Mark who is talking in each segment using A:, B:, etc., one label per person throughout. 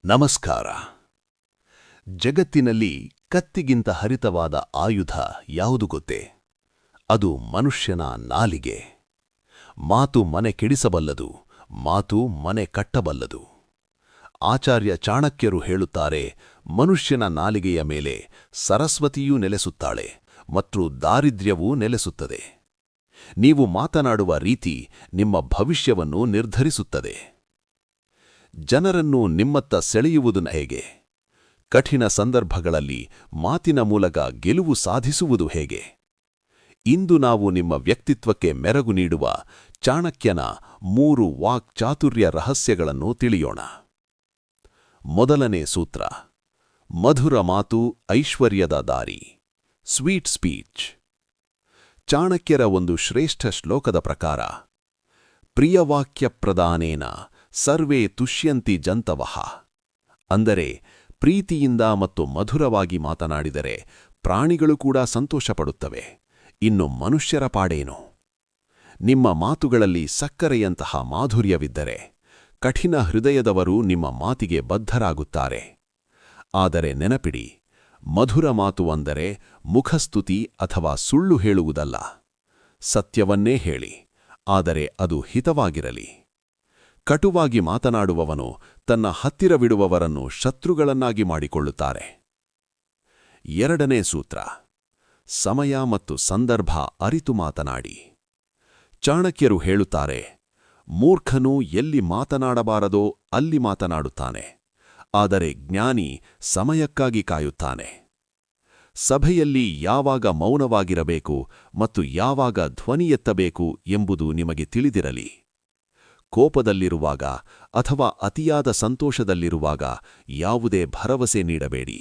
A: ನಮಸ್ಕಾರ. ಜಗತ್ತಿನಲ್ಲಿ ಕತ್ತಿಗಿಂತ ಹರಿತವಾದ ಆಯುಧ ಯಾವುದು ಗೊತ್ತೇ? ಅದು ಮನುಷ್ಯನ ನಾಲಿಗೆ. ಮಾತು ಮನೆ ಕೆಡಿಸಬಲ್ಲದು, ಮಾತು ಮನೆ ಕಟ್ಟಬಲ್ಲದು. ಆಚಾರ್ಯ ಚಾಣಕ್ಯರು ಹೇಳುತ್ತಾರೆ, ಮನುಷ್ಯನ ನಾಲಿಗೆಯ ಮೇಲೆ ಸರಸ್ವತಿಯೂ ನೆಲೆಸುತ್ತಾಳೆ ಮತ್ತು ದಾರಿದ್ರ್ಯವೂ ನೆಲೆಸುತ್ತದೆ. ನೀವು ಮಾತನಾಡುವ ರೀತಿ ನಿಮ್ಮ ಭವಿಷ್ಯವನ್ನು ನಿರ್ಧರಿಸುತ್ತದೆ. ಜನರನ್ನು ನಿಮ್ಮತ್ತ ಸೆಳೆಯುವುದು ಹೇಗೆ? ಕಠಿಣ ಸಂದರ್ಭಗಳಲ್ಲಿ ಮಾತಿನ ಮೂಲಕ ಗೆಲುವು ಸಾಧಿಸುವುದು ಹೇಗೆ? ಇಂದು ನಾವು ನಿಮ್ಮ ವ್ಯಕ್ತಿತ್ವಕ್ಕೆ ಮೆರಗು ನೀಡುವ ಚಾಣಕ್ಯನ 3 ವಾಕ್ಚಾತುರ್ಯ ರಹಸ್ಯಗಳನ್ನು ತಿಳಿಯೋಣ. ಮೊದಲನೇ ಸೂತ್ರ: ಮಧುರ ಮಾತು ಐಶ್ವರ್ಯದ ದಾರಿ. Sweet speech. ಚಾಣಕ್ಯರ ಒಂದು ಶ್ರೇಷ್ಠ ಶ್ಲೋಕದ ಪ್ರಕಾರ, ಪ್ರಿಯವಾಕ್ಯ ಪ್ರದಾನೇನ ಸರ್ವೇ ತುಷ್ಯಂತಿ ಜಂತವಃ. ಅಂದರೆ, ಪ್ರೀತಿಯಿಂದ ಮತ್ತು ಮಧುರವಾಗಿ ಮಾತನಾಡಿದರೆ ಪ್ರಾಣಿಗಳು ಕೂಡ ಸಂತೋಷಪಡುತ್ತವೆ. ಇನ್ನು ಮನುಷ್ಯರ ಪಾಡೇನು? ನಿಮ್ಮ ಮಾತುಗಳಲ್ಲಿ ಸಕ್ಕರೆಯಂತಹ ಮಾಧುರ್ಯವಿದ್ದರೆ ಕಠಿಣ ಹೃದಯದವರು ನಿಮ್ಮ ಮಾತಿಗೆ ಬದ್ಧರಾಗುತ್ತಾರೆ. ಆದರೆ ನೆನಪಿಡಿ, ಮಧುರ ಮಾತು ಅಂದರೆ ಮುಖಸ್ತುತಿ ಅಥವಾ ಸುಳ್ಳು ಹೇಳುವುದಲ್ಲ. ಸತ್ಯವನ್ನೇ ಹೇಳಿ, ಆದರೆ ಅದು ಹಿತವಾಗಿರಲಿ. ಕಟುವಾಗಿ ಮಾತನಾಡುವವನು ತನ್ನ ಹತ್ತಿರವಿಡುವವರನ್ನು ಶತ್ರುಗಳನ್ನಾಗಿ ಮಾಡಿಕೊಳ್ಳುತ್ತಾರೆ. ಎರಡನೇ ಸೂತ್ರ: ಸಮಯ ಮತ್ತು ಸಂದರ್ಭ ಅರಿತು ಮಾತನಾಡಿ. ಚಾಣಕ್ಯರು ಹೇಳುತ್ತಾರೆ, ಮೂರ್ಖನು ಎಲ್ಲಿ ಮಾತನಾಡಬಾರದೋ ಅಲ್ಲಿ ಮಾತನಾಡುತ್ತಾನೆ, ಆದರೆ ಜ್ಞಾನಿ ಸಮಯಕ್ಕಾಗಿ ಕಾಯುತ್ತಾನೆ. ಸಭೆಯಲ್ಲಿ ಯಾವಾಗ ಮೌನವಾಗಿರಬೇಕು ಮತ್ತು ಯಾವಾಗ ಧ್ವನಿ ಎತ್ತಬೇಕು ಎಂಬುದು ನಿಮಗೆ ತಿಳಿದಿರಲಿ. ಕೋಪದಲ್ಲಿರುವಾಗ ಅಥವಾ ಅತಿಯಾದ ಸಂತೋಷದಲ್ಲಿರುವಾಗ ಯಾವುದೇ ಭರವಸೆ ನೀಡಬೇಡಿ.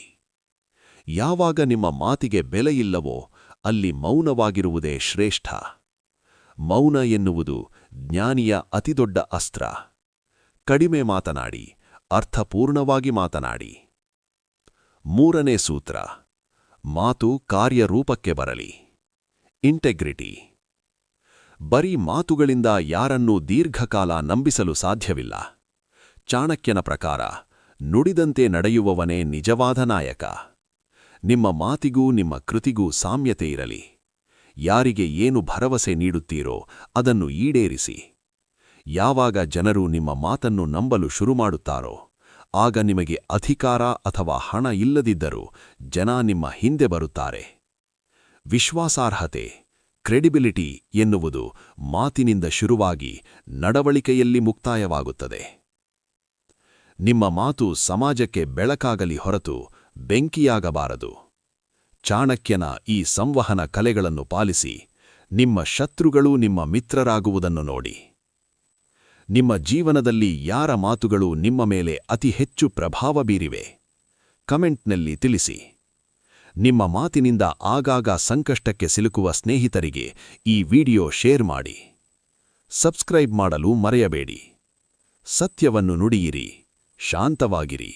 A: ಯಾವಾಗ ನಿಮ್ಮ ಮಾತಿಗೆ ಬೆಲೆಯಿಲ್ಲವೋ ಅಲ್ಲಿ ಮೌನವಾಗಿರುವುದೇ ಶ್ರೇಷ್ಠ. ಮೌನ ಎನ್ನುವುದು ಜ್ಞಾನಿಯ ಅತಿದೊಡ್ಡ ಅಸ್ತ್ರ. ಕಡಿಮೆ ಮಾತನಾಡಿ, ಅರ್ಥಪೂರ್ಣವಾಗಿ ಮಾತನಾಡಿ. ಮೂರನೇ ಸೂತ್ರ: ಮಾತು ಕಾರ್ಯರೂಪಕ್ಕೆ ಬರಲಿ. ಇಂಟೆಗ್ರಿಟಿ. ಬರೀ ಮಾತುಗಳಿಂದ ಯಾರನ್ನೂ ದೀರ್ಘಕಾಲ ನಂಬಿಸಲು ಸಾಧ್ಯವಿಲ್ಲ. ಚಾಣಕ್ಯನ ಪ್ರಕಾರ, ನುಡಿದಂತೆ ನಡೆಯುವವನೇ ನಿಜವಾದ ನಾಯಕ. ನಿಮ್ಮ ಮಾತಿಗೂ ನಿಮ್ಮ ಕೃತಿಗೂ ಸಾಮ್ಯತೆ ಇರಲಿ. ಯಾರಿಗೆ ಏನು ಭರವಸೆ ನೀಡುತ್ತೀರೋ ಅದನ್ನು ಈಡೇರಿಸಿ. ಯಾವಾಗ ಜನರು ನಿಮ್ಮ ಮಾತನ್ನು ನಂಬಲು ಶುರುಮಾಡುತ್ತಾರೋ ಆಗ ನಿಮಗೆ ಅಧಿಕಾರ ಅಥವಾ ಹಣ ಇಲ್ಲದಿದ್ದರೂ ಜನ ನಿಮ್ಮ ಹಿಂದೆ ಬರುತ್ತಾರೆ. ವಿಶ್ವಾಸಾರ್ಹತೆ, ಕ್ರೆಡಿಬಿಲಿಟಿ ಎನ್ನುವುದು ಮಾತಿನಿಂದ ಶುರುವಾಗಿ ನಡವಳಿಕೆಯಲ್ಲಿ ಮುಕ್ತಾಯವಾಗುತ್ತದೆ. ನಿಮ್ಮ ಮಾತು ಸಮಾಜಕ್ಕೆ ಬೆಳಕಾಗಲಿ ಹೊರತು ಬೆಂಕಿಯಾಗಬಾರದು. ಚಾಣಕ್ಯನ ಈ ಸಂವಹನ ಕಲೆಗಳನ್ನು ಪಾಲಿಸಿ, ನಿಮ್ಮ ಶತ್ರುಗಳು ನಿಮ್ಮ ಮಿತ್ರರಾಗುವುದನ್ನು ನೋಡಿ. ನಿಮ್ಮ ಜೀವನದಲ್ಲಿ ಯಾರ ಮಾತುಗಳು ನಿಮ್ಮ ಮೇಲೆ ಅತಿ ಹೆಚ್ಚು ಪ್ರಭಾವ ಬೀರಿವೆ? ಕಮೆಂಟ್ನಲ್ಲಿ ತಿಳಿಸಿ. ನಿಮ್ಮ ಮಾತಿನಿಂದ ಆಗಾಗ ಸಂಕಷ್ಟಕ್ಕೆ ಸಿಲುಕುವ ಸ್ನೇಹಿತರಿಗೆ ಈ ವಿಡಿಯೋ ಶೇರ್ ಮಾಡಿ. ಸಬ್ಸ್ಕ್ರೈಬ್ ಮಾಡಲು ಮರೆಯಬೇಡಿ. ಸತ್ಯವನ್ನು ನುಡಿಯಿರಿ, ಶಾಂತವಾಗಿರಿ.